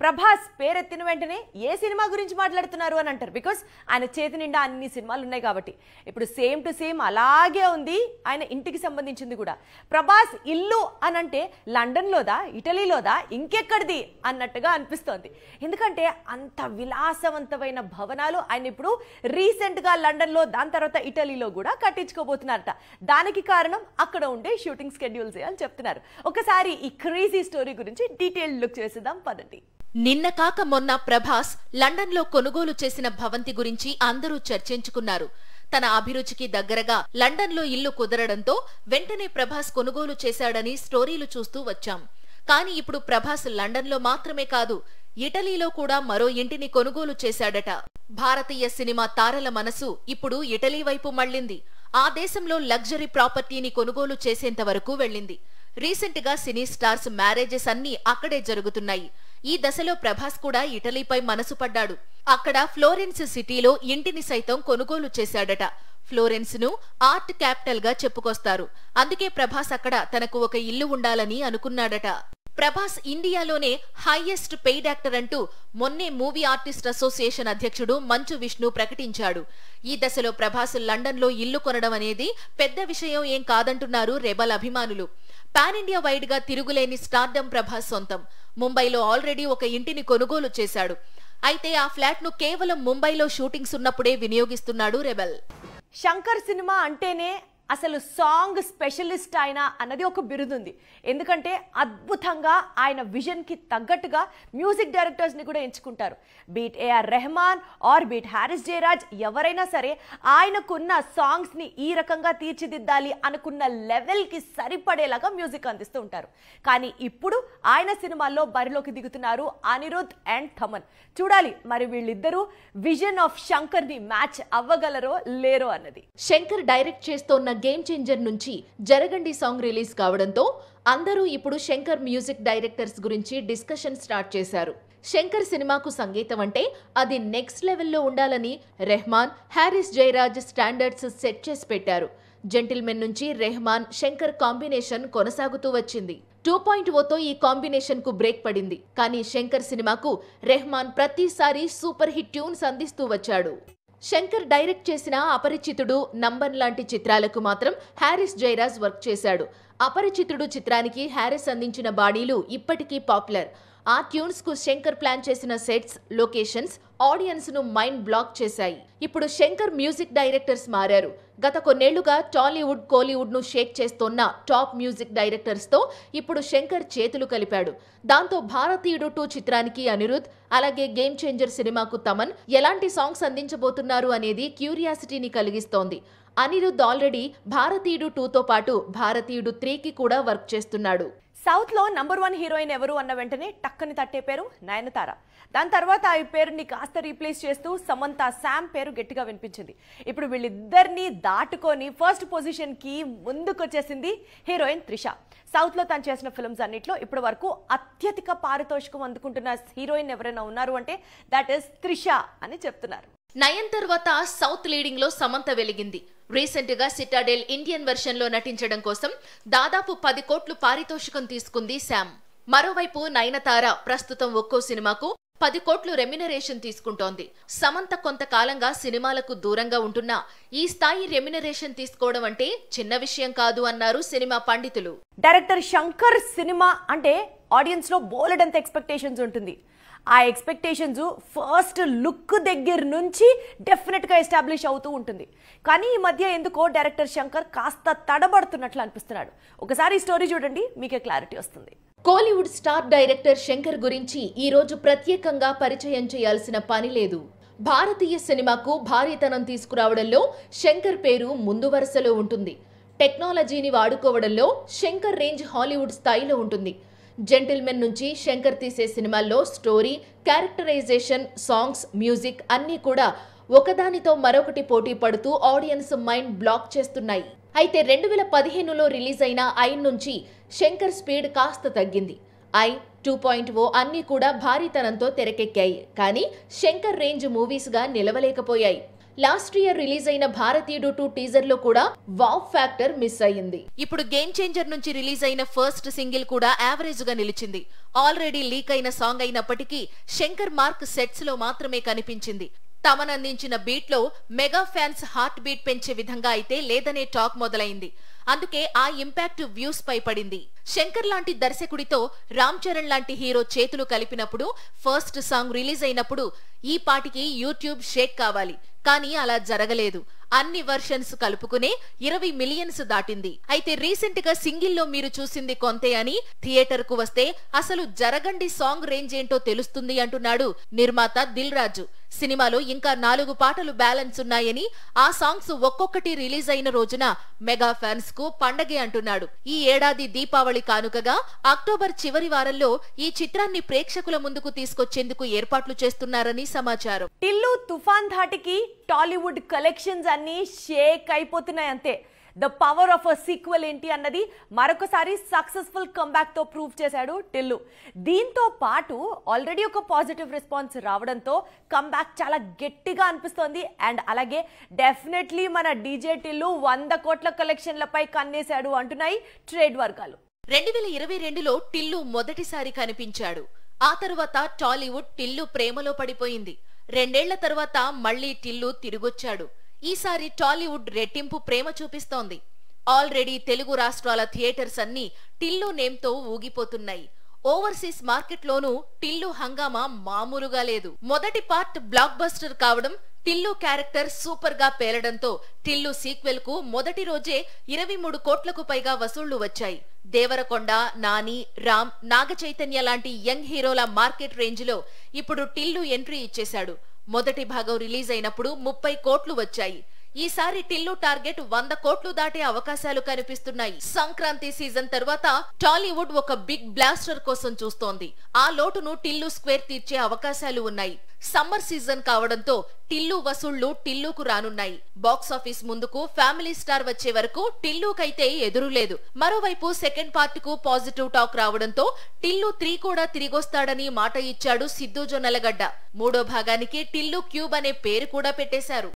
ప్రభాస్ పేరెత్తిన వెంటనే ఏ సినిమా గురించి మాట్లాడుతున్నారు అని అంటారు. బికాస్ ఆయన చేతి నిండా అన్ని సినిమాలు ఉన్నాయి కాబట్టి. ఇప్పుడు సేమ్ టు సేమ్ అలాగే ఉంది ఆయన ఇంటికి సంబంధించింది కూడా. ప్రభాస్ ఇల్లు అని అంటే లండన్లోదా, ఇటలీలోదా, ఇంకెక్కడిది అన్నట్టుగా అనిపిస్తోంది. ఎందుకంటే అంత విలాసవంతమైన భవనాలు ఆయన ఇప్పుడు రీసెంట్గా లండన్లో, దాని తర్వాత ఇటలీలో కూడా కట్టించుకోబోతున్నారట. దానికి కారణం అక్కడ ఉండే షూటింగ్ స్కెడ్యూల్స్ అని చెప్తున్నారు. ఒకసారి ఈ క్రేజీ స్టోరీ గురించి డీటెయిల్ లుక్ చేసేద్దాం పదండి. నిన్న కాక మొన్న ప్రభాస్ లండన్లో కొనుగోలు చేసిన భవంతి గురించి అందరూ చర్చించుకున్నారు. తన అభిరుచికి దగ్గరగా లండన్లో ఇల్లు కుదరడంతో వెంటనే ప్రభాస్ కొనుగోలు చేశాడని స్టోరీలు చూస్తూ వచ్చాం. కానీ ఇప్పుడు ప్రభాస్ లండన్లో మాత్రమే కాదు, ఇటలీలో కూడా మరో ఇంటిని కొనుగోలు చేశాడట. భారతీయ సినిమా తారల మనసు ఇప్పుడు ఇటలీ వైపు మళ్లింది. ఆ దేశంలో లగ్జరీ ప్రాపర్టీని కొనుగోలు చేసేంత వరకు వెళ్లింది. రీసెంట్ గా సినీ స్టార్స్ మ్యారేజెస్ అన్నీ అక్కడే జరుగుతున్నాయి. ఈ దశలో ప్రభాస్ కూడా ఇటలీపై మనసు పడ్డాడు. అక్కడ ఫ్లోరెన్స్ సిటీలో ఇంటిని సైతం కొనుగోలు చేశాడట. ఫ్లోరెన్స్ ను ఆర్ట్ క్యాపిటల్ గా చెప్పుకొస్తారు. అందుకే ప్రభాస్ అక్కడ తనకు ఒక ఇల్లు ఉండాలని అనుకున్నాడట. ప్రభాస్ ఇండియాలోనే హైయెస్ట్ పెయిడ్ యాక్టర్ అంటూ మొన్నే మూవీ ఆర్టిస్ట్ అసోసియేషన్ అధ్యక్షుడు మంచు విష్ణు ప్రకటించాడు. ఈ దశలో ప్రభాస్ లండన్లో ఇల్లు కొనడం అనేది పెద్ద విషయం ఏం కాదంటున్నారు రెబల్ అభిమానులు. పాన్ ఇండియా వైడ్ గా తిరుగులేని స్టార్డమ్ ప్రభాస్ సొంతం. ముంబైలో ఆల్రెడీ ఒక ఇంటిని కొనుగోలు చేశాడు. అయితే ఆ ఫ్లాట్ ను కేవలం ముంబైలో షూటింగ్స్ ఉన్నప్పుడే వినియోగిస్తున్నాడు రెబల్. శంకర్ సినిమా అంటేనే అసలు సాంగ్ స్పెషలిస్ట్ ఆయన అన్నది ఒక బిరుదుంది. ఎందుకంటే అద్భుతంగా ఆయన విజన్కి తగ్గట్టుగా మ్యూజిక్ డైరెక్టర్స్ని కూడా ఎంచుకుంటారు. Beat AR Rahman or beat Harris Jayaraj, ఎవరైనా సరే ఆయనకున్న సాంగ్స్ని ఈ రకంగా తీర్చిదిద్దాలి అనుకున్న లెవెల్కి సరిపడేలాగా మ్యూజిక్ అందిస్తూ ఉంటారు. కానీ ఇప్పుడు ఆయన సినిమాల్లో బరిలోకి దిగుతున్నారు అనిరుద్ అండ్ థమన్. చూడాలి మరి వీళ్ళిద్దరూ విజన్ ఆఫ్ శంకర్ని మ్యాచ్ అవ్వగలరో లేరో అన్నది. శంకర్ డైరెక్ట్ చేస్తోన్న గేమ్ చేంజర్ నుంచి జరగండి సాంగ్ రిలీజ్ కావడంతో అందరూ ఇప్పుడు శంకర్ మ్యూజిక్ డైరెక్టర్స్ గురించి డిస్కషన్ స్టార్ట్ చేశారు. శంకర్ సినిమాకు సంగీతం అంటే అది నెక్స్ట్ లెవెల్లో ఉండాలని రెహమాన్, హారిస్ జయరాజ్ స్టాండర్డ్స్ సెట్ చేసి పెట్టారు. జెంటిల్మెన్ నుంచి రెహమాన్, శంకర్ కాంబినేషన్ కొనసాగుతూ వచ్చింది. 2.0తో ఈ కాంబినేషన్ కు బ్రేక్ పడింది. కానీ శంకర్ సినిమాకు రెహమాన్ ప్రతిసారి సూపర్ హిట్ ట్యూన్స్ అందిస్తూ వచ్చాడు. శంకర్ డైరెక్ట్ చేసిన అపరిచితుడు, నంబన్ లాంటి చిత్రాలకు మాత్రం హారిస్ జయరాజ్ వర్క్ చేశాడు. అపరిచితుడు చిత్రానికి హారిస్ అందించిన బాణీలు ఇప్పటికీ పాపులర్. ఆ ట్యూన్స్ కు శంకర్ ప్లాన్ చేసిన సెట్స్, లొకేషన్స్ ఆడియన్స్ ను మైండ్ బ్లాక్ చేశాయి. ఇప్పుడు శంకర్ మ్యూజిక్ డైరెక్టర్స్ మారారు. గత కొన్నేళ్లుగా టాలీవుడ్, కోలీవుడ్ ను షేక్ చేస్తోన్న టాప్ మ్యూజిక్ డైరెక్టర్స్ తో ఇప్పుడు శంకర్ చేతులు కలిపాడు. దాంతో భారతీయుడు 2 చిత్రానికి అనిరుద్, అలాగే గేమ్ చేంజర్ సినిమాకు తమన్ ఎలాంటి సాంగ్స్ అందించబోతున్నారు అనేది క్యూరియాసిటీని కలిగిస్తోంది. అనిరుద్ ఆల్రెడీ భారతీయుడు 2తో పాటు భారతీయుడు 3కి కూడా వర్క్ చేస్తున్నాడు. సౌత్లో నంబర్ 1 హీరోయిన్ ఎవరు అన్న వెంటనే టక్కని తట్టే పేరు నయనతార. దాని తర్వాత ఈ పేరుని కాస్త రీప్లేస్ చేస్తూ సమంత, శామ్ పేరు గట్టిగా వినిపించింది. ఇప్పుడు వీళ్ళిద్దరినీ దాటుకొని ఫస్ట్ పొజిషన్కి ముందుకొచ్చేసింది హీరోయిన్ త్రిష. సౌత్లో తను చేసిన ఫిల్మ్స్ అన్నింటిలో ఇప్పటి వరకు అత్యధిక పారితోషికం అందుకుంటున్న హీరోయిన్ ఎవరైనా ఉన్నారు అంటే దట్ ఈస్ త్రిష అని చెప్తున్నారు. నయన్ తర్వాత సౌత్ లీడింగ్ లో సమంత వెలిగింది. రీసెంట్ గా సిటాడెల్ ఇండియన్ వెర్షన్ లో నటించడం కోసం దాదాపు 10 కోట్లు పారితోషికం తీసుకుంది శామ్. మరోవైపు నయనతార ప్రస్తుతం ఒక్కో సినిమాకు 10 కోట్లు రెమ్యునరేషన్ తీసుకుంటోంది. సమంత కొంతకాలంగా సినిమాలకు దూరంగా ఉంటున్నా ఈ స్థాయి రెమ్యునరేషన్ తీసుకోవడం అంటే చిన్న విషయం కాదు అన్నారు సినిమా పండితులు. డైరెక్టర్ శంకర్ సినిమా అంటే ఆడియన్స్ లో బోలెడంత ఎక్స్పెక్టేషన్స్ ఉంటుంది. ఆ ఎక్స్పెక్టేషన్స్ ఫస్ట్ లుక్ దగ్గర నుంచి డెఫినెట్గా ఎస్టాబ్లిష్ అవుతూ ఉంటుంది. కానీ ఈ మధ్య ఎందుకో డైరెక్టర్ శంకర్ కాస్త తడబడుతున్నట్లు అనిపిస్తున్నాడు. ఒకసారి ఈ స్టోరీ చూడండి, మీకే క్లారిటీ వస్తుంది. కోలీవుడ్ స్టార్ డైరెక్టర్ శంకర్ గురించి ఈ రోజు ప్రత్యేకంగా పరిచయం చేయాల్సిన పని లేదు. భారతీయ సినిమాకు భారీతనం తీసుకురావడంలో శంకర్ పేరు ముందు వరుసలో ఉంటుంది. టెక్నాలజీని వాడుకోవడంలో శంకర్ రేంజ్ హాలీవుడ్ స్థాయిలో ఉంటుంది. జెంటిల్మెన్ నుంచి శంకర్ తీసే సినిమాల్లో స్టోరీ, క్యారెక్టరైజేషన్, సాంగ్స్, మ్యూజిక్ అన్నీ కూడా ఒకదానితో మరొకటి పోటీ పడుతూ ఆడియన్స్ మైండ్ బ్లాక్ చేస్తున్నాయి. అయితే 2015లో రిలీజ్ అయిన ఐ నుంచి శంకర్ స్పీడ్ కాస్త తగ్గింది. ఐ, 2.0 అన్నీ కూడా భారీతనంతో తెరకెక్కాయి. కానీ శంకర్ రేంజ్ మూవీస్గా నిలవలేకపోయాయి. లాస్ట్ ఇయర్ రిలీజ్ అయిన భారతీయుడు 2 టీజర్ లో కూడా వావ్ ఫ్యాక్టర్ మిస్ అయ్యింది. ఇప్పుడు గేమ్ చేంజర్ నుంచి రిలీజ్ అయిన ఫస్ట్ సింగిల్ కూడా యావరేజ్ గా నిలిచింది. ఆల్రెడీ లీక్ అయిన సాంగ్ అయినప్పటికీ శంకర్ మార్క్ సెట్స్ లో మాత్రమే కనిపించింది. తమనందించిన బీట్ లో మెగా ఫ్యాన్స్ హార్ట్ బీట్ పెంచే విధంగా అయితే లేదనే టాక్ మొదలైంది. అందుకే ఆ ఇంపాక్ట్ వ్యూస్ పై పడింది. శంకర్ లాంటి దర్శకుడితో రామ్ చరణ్ లాంటి హీరో చేతులు కలిపినప్పుడు ఫస్ట్ సాంగ్ రిలీజ్ అయినప్పుడు ఈ పాటికి యూట్యూబ్ షేక్ కావాలి. కానీ అలా జరగలేదు. అన్ని వర్షన్స్ కలుపుకునే 20 మిలియన్స్ దాటింది. అయితే రీసెంట్ గా సింగిల్ లో మీరు చూసింది కొంతే అని థియేటర్ కు వస్తే అసలు జరగండి సాంగ్ రేంజ్ ఏంటో తెలుస్తుంది అంటున్నాడు నిర్మాత దిల్ రాజు. సినిమాలో ఇంకా 4 పాటలు బ్యాలెన్స్ ఉన్నాయని, ఆ సాంగ్స్ ఒక్కొక్కటి రిలీజ్ అయిన రోజున మెగా ఫ్యాన్స్ కు పండగే అంటున్నాడు. ఈ ఏడాది దీపావళి కానుకగా అక్టోబర్ చివరి వారంలో ఈ చిత్రాన్ని ప్రేక్షకుల ముందుకు తీసుకొచ్చేందుకు ఏర్పాట్లు చేస్తున్నారని సమాచారం. టిల్లు తుఫాన్ ధాటికి టాలీవుడ్ కలెక్షన్స్ అన్ని షేక్ అయిపోతున్నాయి అంతే. The power of a sequel ఏంటి అన్నది మరొకసారి సక్సెస్ఫుల్ కంబ్యాక్ తో ప్రూవ్ చేశాడు టిల్లు. దీంతో పాటు ఆల్రెడీ ఒక పాజిటివ్ రెస్పాన్స్ రావడంతో కంబ్యాక్ చాలా గట్టిగా అనిపిస్తోంది. అండ్ అలాగే డెఫినెట్లీ మన డీజే టిల్లు 100 కోట్ల కలెక్షన్లపై కన్నేశాడు అంటున్నాయి ట్రేడ్ వర్గాలు. 2022లో టిల్లు మొదటిసారి కనిపించాడు. ఆ తరువాత టాలీవుడ్ టిల్లు ప్రేమలో పడిపోయింది. 2 ఏళ్ల తర్వాత మళ్లీ టిల్లు తిరిగొచ్చాడు. ఈసారి టాలీవుడ్ రెట్టింపు ప్రేమ చూపిస్తోంది. ఆల్రెడీ తెలుగు రాష్ట్రాల థియేటర్స్ అన్ని టిల్లు నేమ్తో ఊగిపోతున్నాయి. ఓవర్సీస్ మార్కెట్లోనూ టిల్లు హంగామా మామూలుగా లేదు. మొదటి పార్ట్ బ్లాక్ బస్టర్ కావడం, టిల్లు క్యారెక్టర్ సూపర్ గా పేలడంతో టిల్లు సీక్వెల్ కు మొదటి రోజే 23 కోట్లకు పైగా వసూళ్లు వచ్చాయి. దేవరకొండ, నాని, రామ్, నాగ చైతన్య లాంటి యంగ్ హీరోల మార్కెట్ రేంజ్ లో ఇప్పుడు టిల్లు ఎంట్రీ ఇచ్చేశాడు. మొదటి భాగం రిలీజ్ అయినప్పుడు 30 కోట్లు వచ్చాయి. ఈసారి టిల్లు టార్గెట్ 100 కోట్లు దాటే అవకాశాలు కనిపిస్తున్నాయి. సంక్రాంతి సీజన్ తర్వాత టాలీవుడ్ ఒక బిగ్ బ్లాస్టర్ కోసం చూస్తోంది. ఆ లోటును టిల్లు స్క్వేర్ తీర్చే అవకాశాలు ఉన్నాయి. సమ్మర్ సీజన్ కావడంతో టిల్లు వసూళ్లు టిల్లుకు రానున్నాయి. బాక్సాఫీస్ ముందుకు ఫ్యామిలీ స్టార్ వచ్చే వరకు టిల్లుకైతే ఎదురులేదు. మరోవైపు సెకండ్ పార్ట్ కు పాజిటివ్ టాక్ రావడంతో టిల్లు 3 కూడా తిరిగొస్తాడని మాట ఇచ్చాడు సిద్దు జొన్నలగడ్డ. 3వ భాగానికి టిల్లు క్యూబ్ అనే పేరు కూడా పెట్టేశారు.